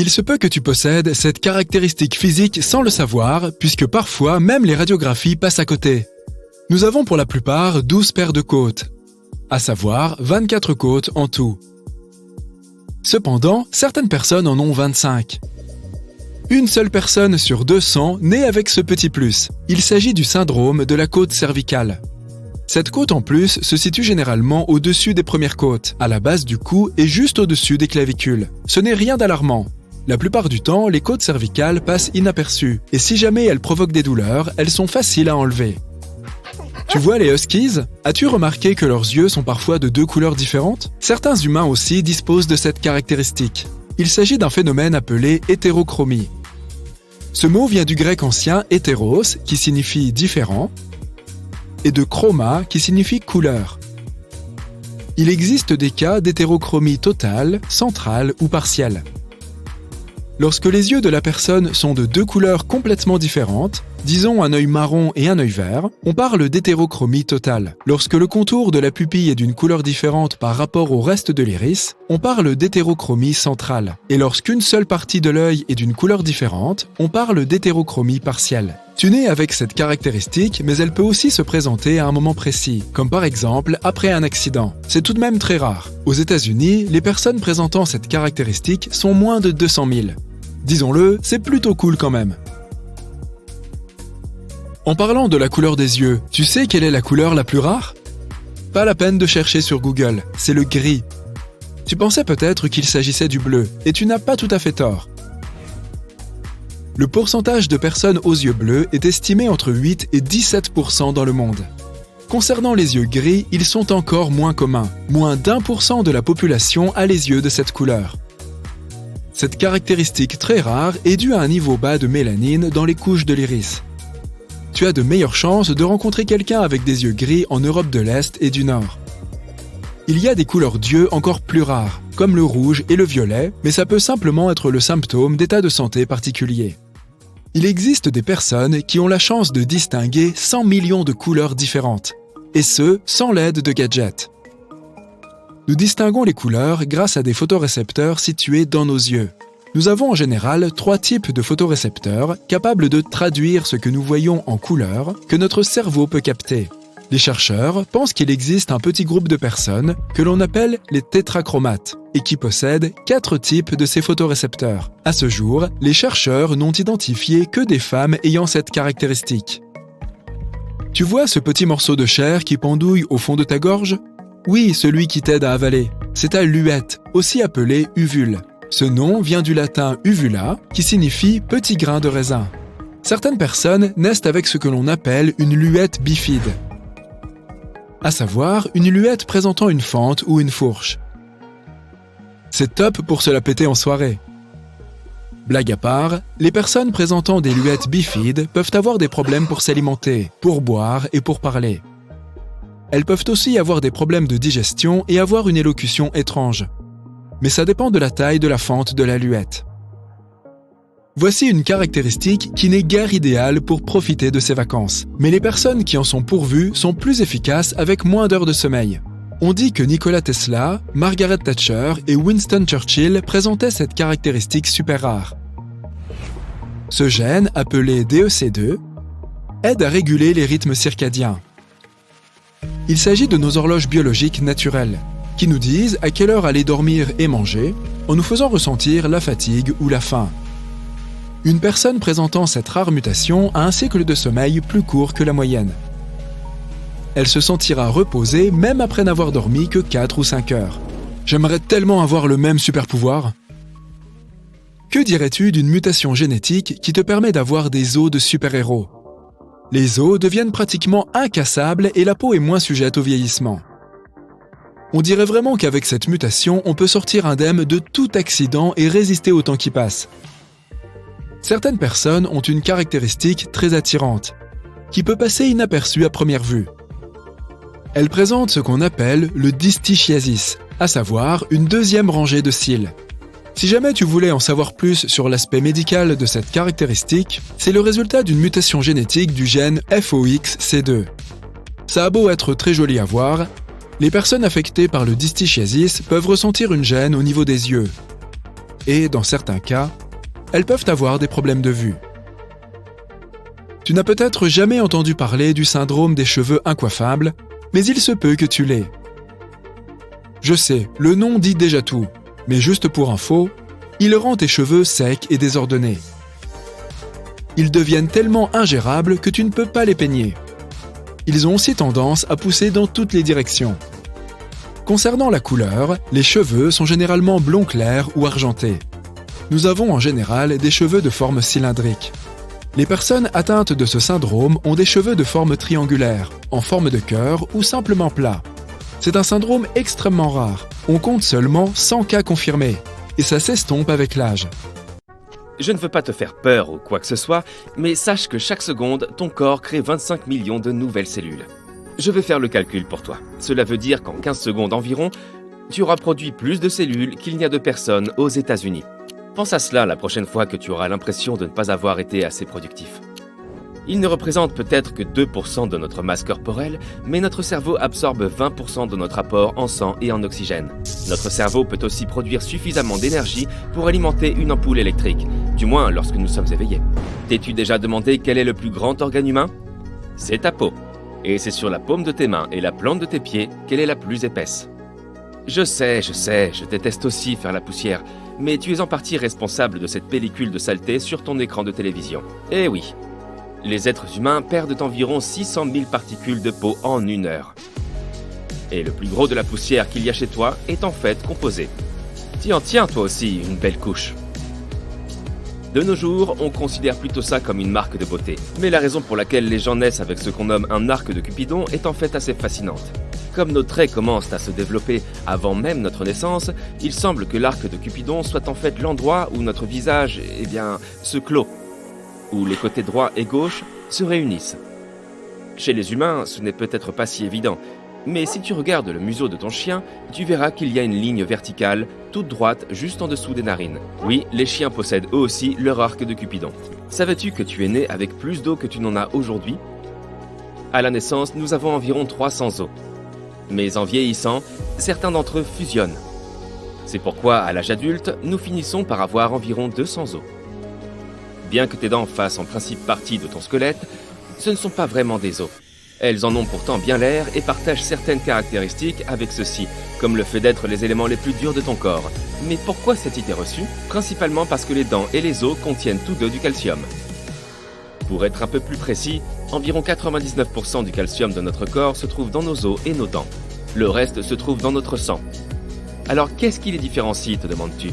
Il se peut que tu possèdes cette caractéristique physique sans le savoir, puisque parfois même les radiographies passent à côté. Nous avons pour la plupart 12 paires de côtes, à savoir 24 côtes en tout. Cependant, certaines personnes en ont 25. Une seule personne sur 200 naît avec ce petit plus. Il s'agit du syndrome de la côte cervicale. Cette côte en plus se situe généralement au-dessus des premières côtes, à la base du cou et juste au-dessus des clavicules. Ce n'est rien d'alarmant. La plupart du temps, les côtes cervicales passent inaperçues, et si jamais elles provoquent des douleurs, elles sont faciles à enlever. Tu vois les huskies? As-tu remarqué que leurs yeux sont parfois de 2 couleurs différentes? Certains humains aussi disposent de cette caractéristique. Il s'agit d'un phénomène appelé hétérochromie. Ce mot vient du grec ancien hétéros, qui signifie différent, et de chroma, qui signifie couleur. Il existe des cas d'hétérochromie totale, centrale ou partielle. Lorsque les yeux de la personne sont de 2 couleurs complètement différentes, disons un œil marron et un œil vert, on parle d'hétérochromie totale. Lorsque le contour de la pupille est d'une couleur différente par rapport au reste de l'iris, on parle d'hétérochromie centrale. Et lorsqu'une seule partie de l'œil est d'une couleur différente, on parle d'hétérochromie partielle. Tu nais avec cette caractéristique, mais elle peut aussi se présenter à un moment précis, comme par exemple après un accident. C'est tout de même très rare. Aux États-Unis, les personnes présentant cette caractéristique sont moins de 200 000. Disons-le, c'est plutôt cool quand même. En parlant de la couleur des yeux, tu sais quelle est la couleur la plus rare? Pas la peine de chercher sur Google, c'est le gris. Tu pensais peut-être qu'il s'agissait du bleu, et tu n'as pas tout à fait tort. Le pourcentage de personnes aux yeux bleus est estimé entre 8 et 17% dans le monde. Concernant les yeux gris, ils sont encore moins communs. Moins d'1% de la population a les yeux de cette couleur. Cette caractéristique très rare est due à un niveau bas de mélanine dans les couches de l'iris. Tu as de meilleures chances de rencontrer quelqu'un avec des yeux gris en Europe de l'Est et du Nord. Il y a des couleurs d'yeux encore plus rares, comme le rouge et le violet, mais ça peut simplement être le symptôme d'état de santé particulier. Il existe des personnes qui ont la chance de distinguer 100 millions de couleurs différentes, et ce, sans l'aide de gadgets. Nous distinguons les couleurs grâce à des photorécepteurs situés dans nos yeux. Nous avons en général 3 types de photorécepteurs capables de traduire ce que nous voyons en couleurs que notre cerveau peut capter. Les chercheurs pensent qu'il existe un petit groupe de personnes que l'on appelle les tétrachromates et qui possèdent 4 types de ces photorécepteurs. À ce jour, les chercheurs n'ont identifié que des femmes ayant cette caractéristique. Tu vois ce petit morceau de chair qui pendouille au fond de ta gorge? Oui, celui qui t'aide à avaler. C'est ta luette, aussi appelée uvule. Ce nom vient du latin uvula, qui signifie petit grain de raisin. Certaines personnes naissent avec ce que l'on appelle une luette bifide, à savoir une luette présentant une fente ou une fourche. C'est top pour se la péter en soirée. Blague à part, les personnes présentant des luettes bifides peuvent avoir des problèmes pour s'alimenter, pour boire et pour parler. Elles peuvent aussi avoir des problèmes de digestion et avoir une élocution étrange. Mais ça dépend de la taille de la fente de la luette. Voici une caractéristique qui n'est guère idéale pour profiter de ses vacances. Mais les personnes qui en sont pourvues sont plus efficaces avec moins d'heures de sommeil. On dit que Nikola Tesla, Margaret Thatcher et Winston Churchill présentaient cette caractéristique super rare. Ce gène, appelé DEC2, aide à réguler les rythmes circadiens. Il s'agit de nos horloges biologiques naturelles, qui nous disent à quelle heure aller dormir et manger, en nous faisant ressentir la fatigue ou la faim. Une personne présentant cette rare mutation a un cycle de sommeil plus court que la moyenne. Elle se sentira reposée même après n'avoir dormi que 4 ou 5 heures. J'aimerais tellement avoir le même super pouvoir. Que dirais-tu d'une mutation génétique qui te permet d'avoir des os de super-héros? Les os deviennent pratiquement incassables et la peau est moins sujette au vieillissement. On dirait vraiment qu'avec cette mutation, on peut sortir indemne de tout accident et résister au temps qui passe. Certaines personnes ont une caractéristique très attirante, qui peut passer inaperçue à première vue. Elles présentent ce qu'on appelle le dystichiasis, à savoir une deuxième rangée de cils. Si jamais tu voulais en savoir plus sur l'aspect médical de cette caractéristique, c'est le résultat d'une mutation génétique du gène FOXC2. Ça a beau être très joli à voir, les personnes affectées par le dystichiasis peuvent ressentir une gêne au niveau des yeux. et, dans certains cas, elles peuvent avoir des problèmes de vue. Tu n'as peut-être jamais entendu parler du syndrome des cheveux incoiffables, mais il se peut que tu l'aies. Je sais, le nom dit déjà tout, mais juste pour info, il rend tes cheveux secs et désordonnés. Ils deviennent tellement ingérables que tu ne peux pas les peigner. Ils ont aussi tendance à pousser dans toutes les directions. Concernant la couleur, les cheveux sont généralement blond clair ou argentés. Nous avons en général des cheveux de forme cylindrique. Les personnes atteintes de ce syndrome ont des cheveux de forme triangulaire, en forme de cœur ou simplement plats. C'est un syndrome extrêmement rare. On compte seulement 100 cas confirmés, et ça s'estompe avec l'âge. Je ne veux pas te faire peur ou quoi que ce soit, mais sache que chaque seconde, ton corps crée 25 millions de nouvelles cellules. Je vais faire le calcul pour toi. Cela veut dire qu'en 15 secondes environ, tu auras produit plus de cellules qu'il n'y a de personnes aux États-Unis. Pense à cela la prochaine fois que tu auras l'impression de ne pas avoir été assez productif. Il ne représente peut-être que 2% de notre masse corporelle, mais notre cerveau absorbe 20% de notre apport en sang et en oxygène. Notre cerveau peut aussi produire suffisamment d'énergie pour alimenter une ampoule électrique, du moins lorsque nous sommes éveillés. T'es-tu déjà demandé quel est le plus grand organe humain? C'est ta peau. Et c'est sur la paume de tes mains et la plante de tes pieds qu'elle est la plus épaisse. Je sais, je déteste aussi faire la poussière, mais tu es en partie responsable de cette pellicule de saleté sur ton écran de télévision. Eh oui. Les êtres humains perdent environ 600 000 particules de peau en 1 heure. Et le plus gros de la poussière qu'il y a chez toi est en fait composé. Tiens toi aussi, une belle couche. De nos jours, on considère plutôt ça comme une marque de beauté. Mais la raison pour laquelle les gens naissent avec ce qu'on nomme un arc de Cupidon est en fait assez fascinante. Comme nos traits commencent à se développer avant même notre naissance, il semble que l'arc de Cupidon soit en fait l'endroit où notre visage, se clôt, où les côtés droit et gauche se réunissent. Chez les humains, ce n'est peut-être pas si évident, mais si tu regardes le museau de ton chien, tu verras qu'il y a une ligne verticale, toute droite, juste en dessous des narines. Oui, les chiens possèdent eux aussi leur arc de Cupidon. Savais-tu que tu es né avec plus d'os que tu n'en as aujourd'hui? À la naissance, nous avons environ 300 os. Mais en vieillissant, certains d'entre eux fusionnent. C'est pourquoi, à l'âge adulte, nous finissons par avoir environ 200 os. Bien que tes dents fassent en principe partie de ton squelette, ce ne sont pas vraiment des os. Elles en ont pourtant bien l'air et partagent certaines caractéristiques avec ceux-ci, comme le fait d'être les éléments les plus durs de ton corps. Mais pourquoi cette idée reçue? Principalement parce que les dents et les os contiennent tous deux du calcium. Pour être un peu plus précis, environ 99% du calcium de notre corps se trouve dans nos os et nos dents. Le reste se trouve dans notre sang. Alors qu'est-ce qui les différencie, te demandes-tu?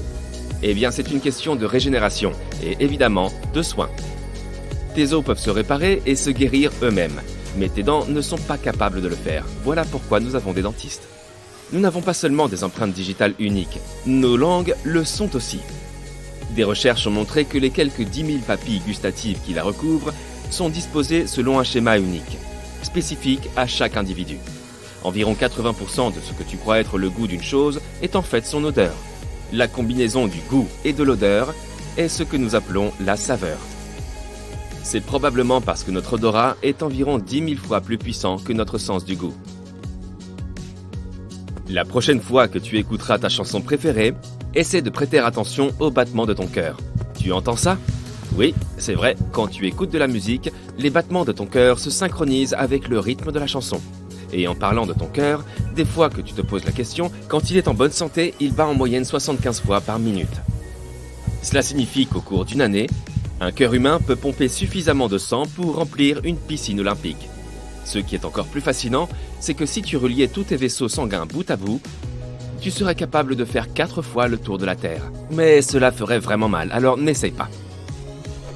Eh bien, c'est une question de régénération et évidemment de soins. Tes os peuvent se réparer et se guérir eux-mêmes, mais tes dents ne sont pas capables de le faire. Voilà pourquoi nous avons des dentistes. Nous n'avons pas seulement des empreintes digitales uniques, nos langues le sont aussi. Des recherches ont montré que les quelques 10 000 papilles gustatives qui la recouvrent sont disposées selon un schéma unique, spécifique à chaque individu. Environ 80% de ce que tu crois être le goût d'une chose est en fait son odeur. La combinaison du goût et de l'odeur est ce que nous appelons la saveur. C'est probablement parce que notre odorat est environ 10 000 fois plus puissant que notre sens du goût. La prochaine fois que tu écouteras ta chanson préférée, essaie de prêter attention au battement de ton cœur. Tu entends ça? Oui, c'est vrai, quand tu écoutes de la musique, les battements de ton cœur se synchronisent avec le rythme de la chanson. Et en parlant de ton cœur, des fois que tu te poses la question, quand il est en bonne santé, il bat en moyenne 75 fois par minute. Cela signifie qu'au cours d'une année, un cœur humain peut pomper suffisamment de sang pour remplir une piscine olympique. Ce qui est encore plus fascinant, c'est que si tu reliais tous tes vaisseaux sanguins bout à bout, tu serais capable de faire 4 fois le tour de la Terre. Mais cela ferait vraiment mal, alors n'essaye pas.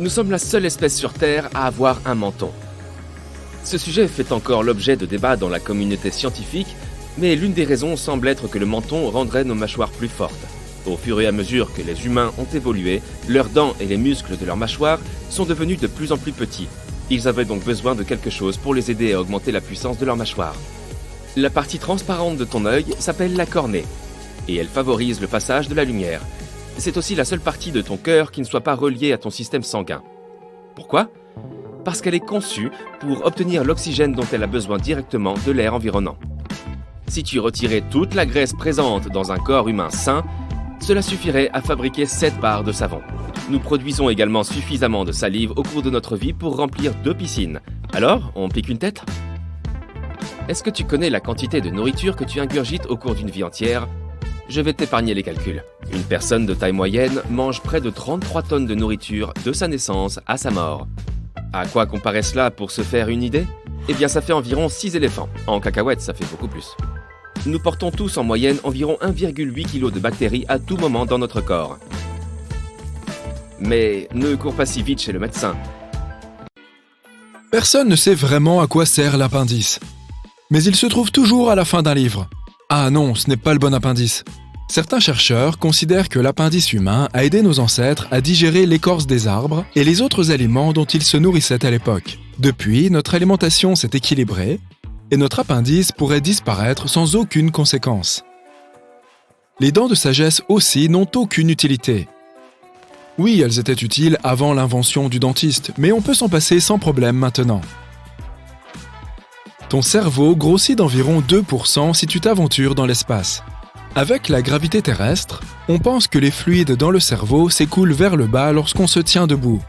Nous sommes la seule espèce sur Terre à avoir un menton. Ce sujet fait encore l'objet de débats dans la communauté scientifique, mais l'une des raisons semble être que le menton rendrait nos mâchoires plus fortes. Au fur et à mesure que les humains ont évolué, leurs dents et les muscles de leurs mâchoires sont devenus de plus en plus petits. Ils avaient donc besoin de quelque chose pour les aider à augmenter la puissance de leur mâchoire. La partie transparente de ton œil s'appelle la cornée, et elle favorise le passage de la lumière. C'est aussi la seule partie de ton cœur qui ne soit pas reliée à ton système sanguin. Pourquoi ? Parce qu'elle est conçue pour obtenir l'oxygène dont elle a besoin directement de l'air environnant. Si tu retirais toute la graisse présente dans un corps humain sain, Cela suffirait à fabriquer 7 barres de savon. Nous produisons également suffisamment de salive au cours de notre vie pour remplir 2 piscines. Alors, on pique une tête ? Est-ce que tu connais la quantité de nourriture que tu ingurgites au cours d'une vie entière ? Je vais t'épargner les calculs. Une personne de taille moyenne mange près de 33 tonnes de nourriture de sa naissance à sa mort. À quoi comparer cela pour se faire une idée ? Eh bien, ça fait environ 6 éléphants. En cacahuètes, ça fait beaucoup plus. Nous portons tous en moyenne environ 1,8 kg de bactéries à tout moment dans notre corps. Mais ne cours pas si vite chez le médecin. Personne ne sait vraiment à quoi sert l'appendice. Mais il se trouve toujours à la fin d'un livre. Ah non, ce n'est pas le bon appendice. Certains chercheurs considèrent que l'appendice humain a aidé nos ancêtres à digérer l'écorce des arbres et les autres aliments dont ils se nourrissaient à l'époque. Depuis, notre alimentation s'est équilibrée et notre appendice pourrait disparaître sans aucune conséquence. Les dents de sagesse aussi n'ont aucune utilité. Oui, elles étaient utiles avant l'invention du dentiste, mais on peut s'en passer sans problème maintenant. Ton cerveau grossit d'environ 2% si tu t'aventures dans l'espace. Avec la gravité terrestre, on pense que les fluides dans le cerveau s'écoulent vers le bas lorsqu'on se tient debout.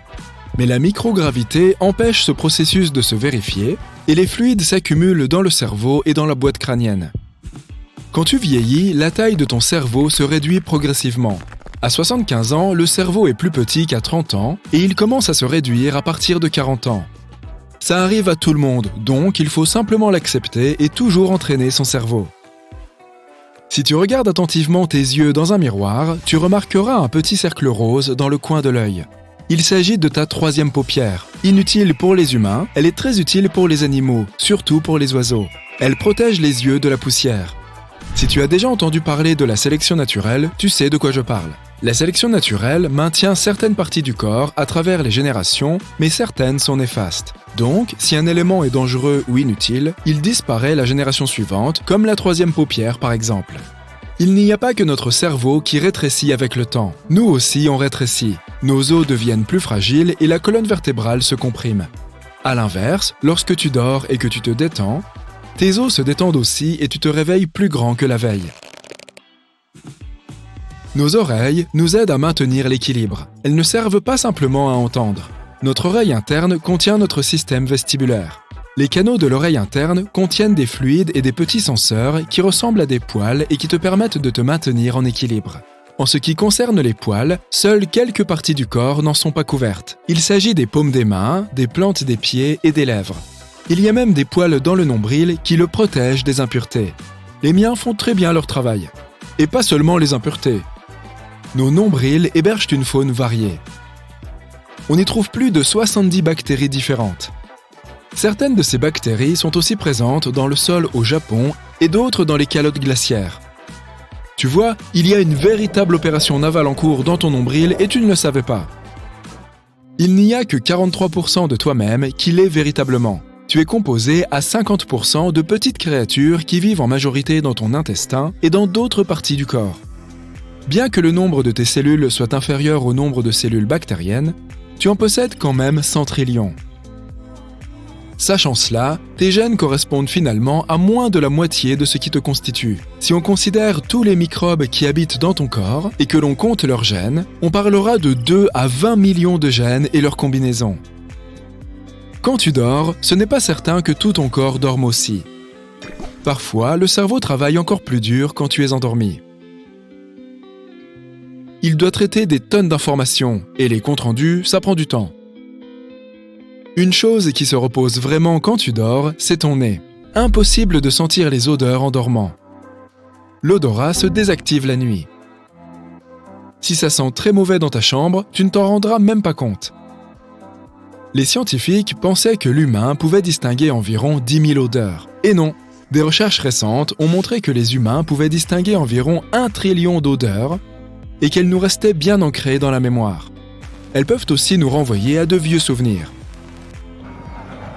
Mais la microgravité empêche ce processus de se vérifier et les fluides s'accumulent dans le cerveau et dans la boîte crânienne. Quand tu vieillis, la taille de ton cerveau se réduit progressivement. À 75 ans, le cerveau est plus petit qu'à 30 ans et il commence à se réduire à partir de 40 ans. Ça arrive à tout le monde, donc il faut simplement l'accepter et toujours entraîner son cerveau. Si tu regardes attentivement tes yeux dans un miroir, tu remarqueras un petit cercle rose dans le coin de l'œil. Il s'agit de ta troisième paupière. Inutile pour les humains, elle est très utile pour les animaux, surtout pour les oiseaux. Elle protège les yeux de la poussière. Si tu as déjà entendu parler de la sélection naturelle, tu sais de quoi je parle. La sélection naturelle maintient certaines parties du corps à travers les générations, mais certaines sont néfastes. Donc, si un élément est dangereux ou inutile, il disparaît la génération suivante, comme la troisième paupière par exemple. Il n'y a pas que notre cerveau qui rétrécit avec le temps. Nous aussi on rétrécit. Nos os deviennent plus fragiles et la colonne vertébrale se comprime. À l'inverse, lorsque tu dors et que tu te détends, tes os se détendent aussi et tu te réveilles plus grand que la veille. Nos oreilles nous aident à maintenir l'équilibre. Elles ne servent pas simplement à entendre. Notre oreille interne contient notre système vestibulaire. Les canaux de l'oreille interne contiennent des fluides et des petits senseurs qui ressemblent à des poils et qui te permettent de te maintenir en équilibre. En ce qui concerne les poils, seules quelques parties du corps n'en sont pas couvertes. Il s'agit des paumes des mains, des plantes des pieds et des lèvres. Il y a même des poils dans le nombril qui le protègent des impuretés. Les miens font très bien leur travail. Et pas seulement les impuretés. Nos nombrils hébergent une faune variée. On y trouve plus de 70 bactéries différentes. Certaines de ces bactéries sont aussi présentes dans le sol au Japon et d'autres dans les calottes glaciaires. Tu vois, il y a une véritable opération navale en cours dans ton nombril et tu ne le savais pas. Il n'y a que 43% de toi-même qui l'est véritablement. Tu es composé à 50% de petites créatures qui vivent en majorité dans ton intestin et dans d'autres parties du corps. Bien que le nombre de tes cellules soit inférieur au nombre de cellules bactériennes, tu en possèdes quand même 100 trillions. Sachant cela, tes gènes correspondent finalement à moins de la moitié de ce qui te constitue. Si on considère tous les microbes qui habitent dans ton corps et que l'on compte leurs gènes, on parlera de 2 à 20 millions de gènes et leurs combinaisons. Quand tu dors, ce n'est pas certain que tout ton corps dorme aussi. Parfois, le cerveau travaille encore plus dur quand tu es endormi. Il doit traiter des tonnes d'informations, et les comptes rendus, ça prend du temps. Une chose qui se repose vraiment quand tu dors, c'est ton nez. Impossible de sentir les odeurs en dormant. L'odorat se désactive la nuit. Si ça sent très mauvais dans ta chambre, tu ne t'en rendras même pas compte. Les scientifiques pensaient que l'humain pouvait distinguer environ 10 000 odeurs. Et non, des recherches récentes ont montré que les humains pouvaient distinguer environ 1 trillion d'odeurs et qu'elles nous restaient bien ancrées dans la mémoire. Elles peuvent aussi nous renvoyer à de vieux souvenirs.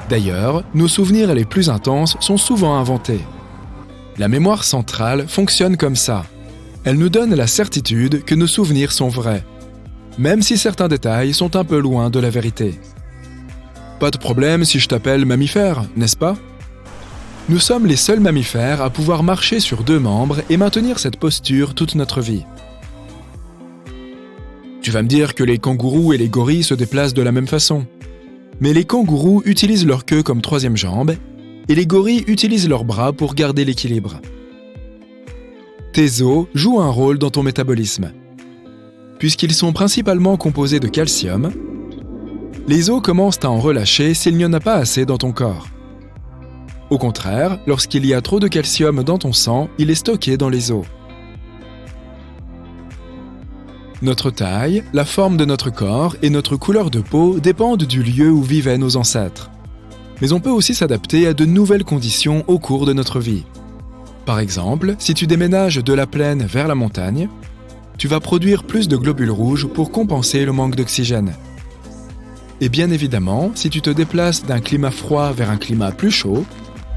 D'ailleurs, nos souvenirs les plus intenses sont souvent inventés. La mémoire centrale fonctionne comme ça. Elle nous donne la certitude que nos souvenirs sont vrais, même si certains détails sont un peu loin de la vérité. Pas de problème si je t'appelle mammifère, n'est-ce pas ? Nous sommes les seuls mammifères à pouvoir marcher sur 2 membres et maintenir cette posture toute notre vie. Tu vas me dire que les kangourous et les gorilles se déplacent de la même façon. Mais les kangourous utilisent leur queue comme troisième jambe et les gorilles utilisent leurs bras pour garder l'équilibre. Tes os jouent un rôle dans ton métabolisme. Puisqu'ils sont principalement composés de calcium, les os commencent à en relâcher s'il n'y en a pas assez dans ton corps. Au contraire, lorsqu'il y a trop de calcium dans ton sang, il est stocké dans les os. Notre taille, la forme de notre corps et notre couleur de peau dépendent du lieu où vivaient nos ancêtres. Mais on peut aussi s'adapter à de nouvelles conditions au cours de notre vie. Par exemple, si tu déménages de la plaine vers la montagne, tu vas produire plus de globules rouges pour compenser le manque d'oxygène. Et bien évidemment, si tu te déplaces d'un climat froid vers un climat plus chaud,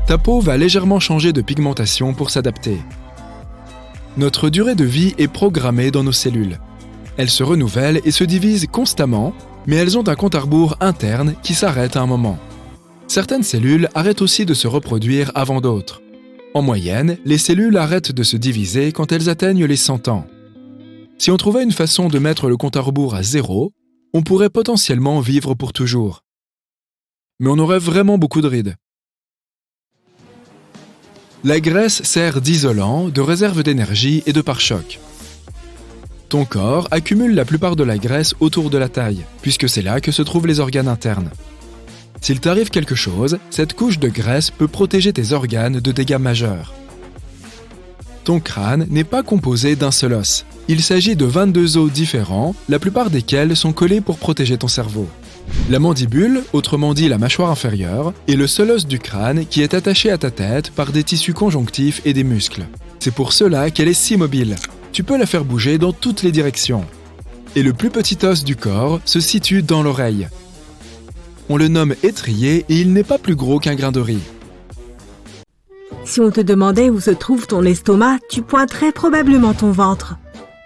ta peau va légèrement changer de pigmentation pour s'adapter. Notre durée de vie est programmée dans nos cellules. Elles se renouvellent et se divisent constamment, mais elles ont un compte à rebours interne qui s'arrête à un moment. Certaines cellules arrêtent aussi de se reproduire avant d'autres. En moyenne, les cellules arrêtent de se diviser quand elles atteignent les 100 ans. Si on trouvait une façon de mettre le compte à rebours à 0, on pourrait potentiellement vivre pour toujours. Mais on aurait vraiment beaucoup de rides. La graisse sert d'isolant, de réserve d'énergie et de pare-choc. Ton corps accumule la plupart de la graisse autour de la taille, puisque c'est là que se trouvent les organes internes. S'il t'arrive quelque chose, cette couche de graisse peut protéger tes organes de dégâts majeurs. Ton crâne n'est pas composé d'un seul os. Il s'agit de 22 os différents, la plupart desquels sont collés pour protéger ton cerveau. La mandibule, autrement dit la mâchoire inférieure, est le seul os du crâne qui est attaché à ta tête par des tissus conjonctifs et des muscles. C'est pour cela qu'elle est si mobile. Tu peux la faire bouger dans toutes les directions. Et le plus petit os du corps se situe dans l'oreille. On le nomme étrier et il n'est pas plus gros qu'un grain de riz. Si on te demandait où se trouve ton estomac, tu pointerais probablement ton ventre.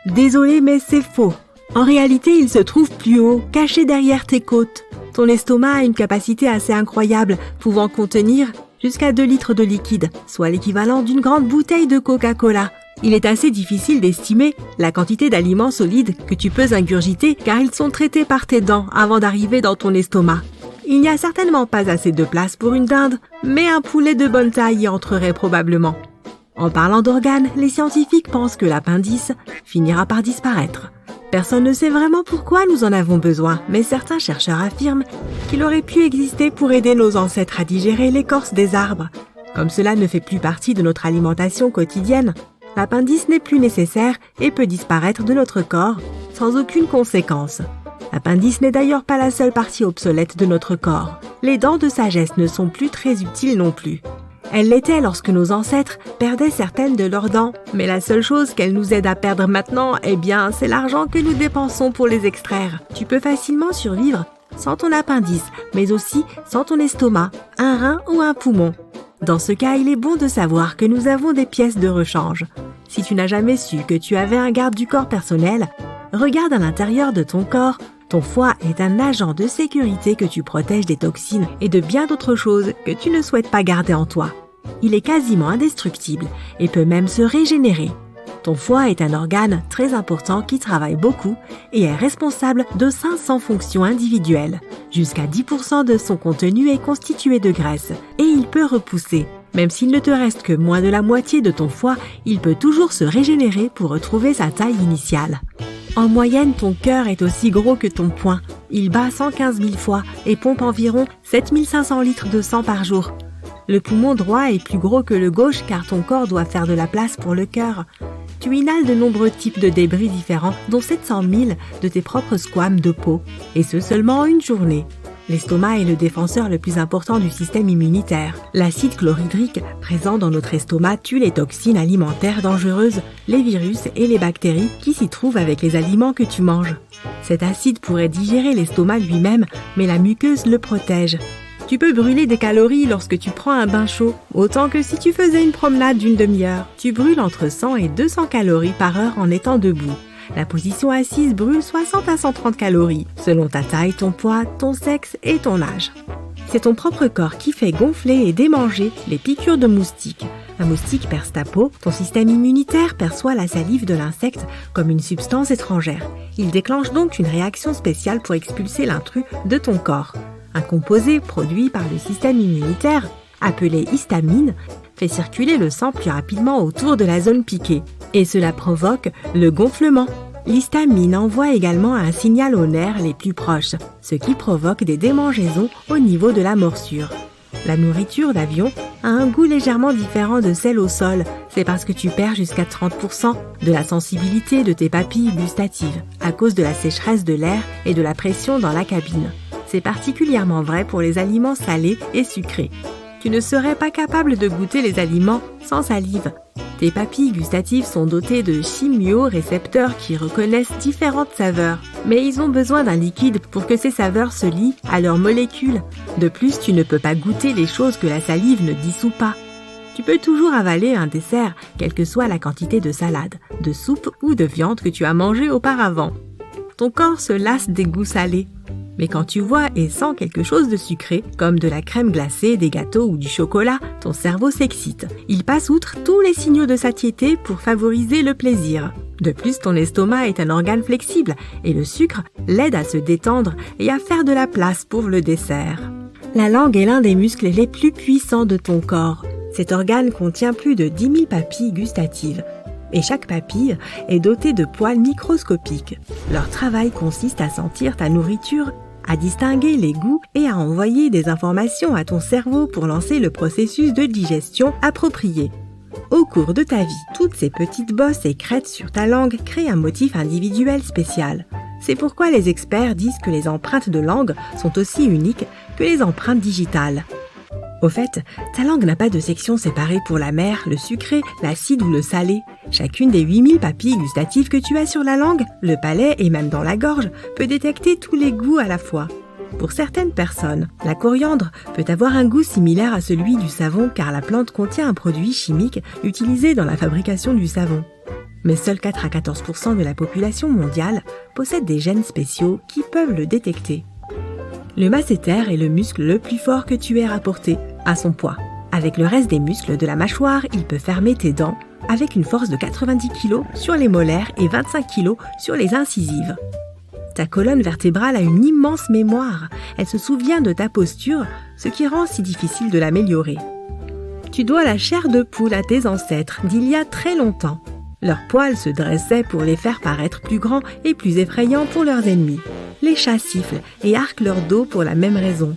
Désolé, mais c'est faux. En réalité, il se trouve plus haut, caché derrière tes côtes. Ton estomac a une capacité assez incroyable, pouvant contenir jusqu'à 2 litres de liquide, soit l'équivalent d'une grande bouteille de Coca-Cola. Il est assez difficile d'estimer la quantité d'aliments solides que tu peux ingurgiter car ils sont traités par tes dents avant d'arriver dans ton estomac. Il n'y a certainement pas assez de place pour une dinde, mais un poulet de bonne taille y entrerait probablement. En parlant d'organes, les scientifiques pensent que l'appendice finira par disparaître. Personne ne sait vraiment pourquoi nous en avons besoin, mais certains chercheurs affirment qu'il aurait pu exister pour aider nos ancêtres à digérer l'écorce des arbres. Comme cela ne fait plus partie de notre alimentation quotidienne, l'appendice n'est plus nécessaire et peut disparaître de notre corps sans aucune conséquence. L'appendice n'est d'ailleurs pas la seule partie obsolète de notre corps. Les dents de sagesse ne sont plus très utiles non plus. Elles l'étaient lorsque nos ancêtres perdaient certaines de leurs dents, mais la seule chose qu'elles nous aident à perdre maintenant, c'est l'argent que nous dépensons pour les extraire. Tu peux facilement survivre sans ton appendice, mais aussi sans ton estomac, un rein ou un poumon. Dans ce cas, il est bon de savoir que nous avons des pièces de rechange. Si tu n'as jamais su que tu avais un garde du corps personnel, regarde à l'intérieur de ton corps. Ton foie est un agent de sécurité que tu protèges des toxines et de bien d'autres choses que tu ne souhaites pas garder en toi. Il est quasiment indestructible et peut même se régénérer. Ton foie est un organe très important qui travaille beaucoup et est responsable de 500 fonctions individuelles. Jusqu'à 10% de son contenu est constitué de graisse et il peut repousser. Même s'il ne te reste que moins de la moitié de ton foie, il peut toujours se régénérer pour retrouver sa taille initiale. En moyenne, ton cœur est aussi gros que ton poing. Il bat 115 000 fois et pompe environ 7 500 litres de sang par jour. Le poumon droit est plus gros que le gauche car ton corps doit faire de la place pour le cœur. Tu inhales de nombreux types de débris différents, dont 700 000 de tes propres squames de peau, et ce seulement en une journée. L'estomac est le défenseur le plus important du système immunitaire. L'acide chlorhydrique présent dans notre estomac tue les toxines alimentaires dangereuses, les virus et les bactéries qui s'y trouvent avec les aliments que tu manges. Cet acide pourrait digérer l'estomac lui-même, mais la muqueuse le protège. Tu peux brûler des calories lorsque tu prends un bain chaud, autant que si tu faisais une promenade d'une demi-heure. Tu brûles entre 100 et 200 calories par heure en étant debout. La position assise brûle 60 à 130 calories, selon ta taille, ton poids, ton sexe et ton âge. C'est ton propre corps qui fait gonfler et démanger les piqûres de moustiques. un moustique perce ta peau, ton système immunitaire perçoit la salive de l'insecte comme une substance étrangère. Il déclenche donc une réaction spéciale pour expulser l'intrus de ton corps. Un composé produit par le système immunitaire, appelé histamine, fait circuler le sang plus rapidement autour de la zone piquée. Et cela provoque le gonflement. L'histamine envoie également un signal aux nerfs les plus proches, ce qui provoque des démangeaisons au niveau de la morsure. La nourriture d'avion a un goût légèrement différent de celle au sol. C'est parce que tu perds jusqu'à 30% de la sensibilité de tes papilles gustatives à cause de la sécheresse de l'air et de la pression dans la cabine. C'est particulièrement vrai pour les aliments salés et sucrés. Tu ne serais pas capable de goûter les aliments sans salive. Tes papilles gustatives sont dotées de chimiorécepteurs qui reconnaissent différentes saveurs. Mais ils ont besoin d'un liquide pour que ces saveurs se lient à leurs molécules. De plus, tu ne peux pas goûter les choses que la salive ne dissout pas. Tu peux toujours avaler un dessert, quelle que soit la quantité de salade, de soupe ou de viande que tu as mangé auparavant. Ton corps se lasse des goûts salés. Mais quand tu vois et sens quelque chose de sucré, comme de la crème glacée, des gâteaux ou du chocolat, ton cerveau s'excite. Il passe outre tous les signaux de satiété pour favoriser le plaisir. De plus, ton estomac est un organe flexible et le sucre l'aide à se détendre et à faire de la place pour le dessert. La langue est l'un des muscles les plus puissants de ton corps. Cet organe contient plus de 10 000 papilles gustatives. Et chaque papille est dotée de poils microscopiques. Leur travail consiste à sentir ta nourriture, à distinguer les goûts et à envoyer des informations à ton cerveau pour lancer le processus de digestion approprié. Au cours de ta vie, toutes ces petites bosses et crêtes sur ta langue créent un motif individuel spécial. C'est pourquoi les experts disent que les empreintes de langue sont aussi uniques que les empreintes digitales. Au fait, ta langue n'a pas de section séparée pour l'amer, le sucré, l'acide ou le salé. Chacune des 8000 papilles gustatives que tu as sur la langue, le palais et même dans la gorge peut détecter tous les goûts à la fois. Pour certaines personnes, la coriandre peut avoir un goût similaire à celui du savon car la plante contient un produit chimique utilisé dans la fabrication du savon. Mais seuls 4 à 14% de la population mondiale possède des gènes spéciaux qui peuvent le détecter. Le masséter est le muscle le plus fort que tu aies rapporté à son poids. Avec le reste des muscles de la mâchoire, il peut fermer tes dents avec une force de 90 kg sur les molaires et 25 kg sur les incisives. Ta colonne vertébrale a une immense mémoire. Elle se souvient de ta posture, ce qui rend si difficile de l'améliorer. Tu dois la chair de poule à tes ancêtres d'il y a très longtemps. Leurs poils se dressaient pour les faire paraître plus grands et plus effrayants pour leurs ennemis. Les chats sifflent et arquent leur dos pour la même raison.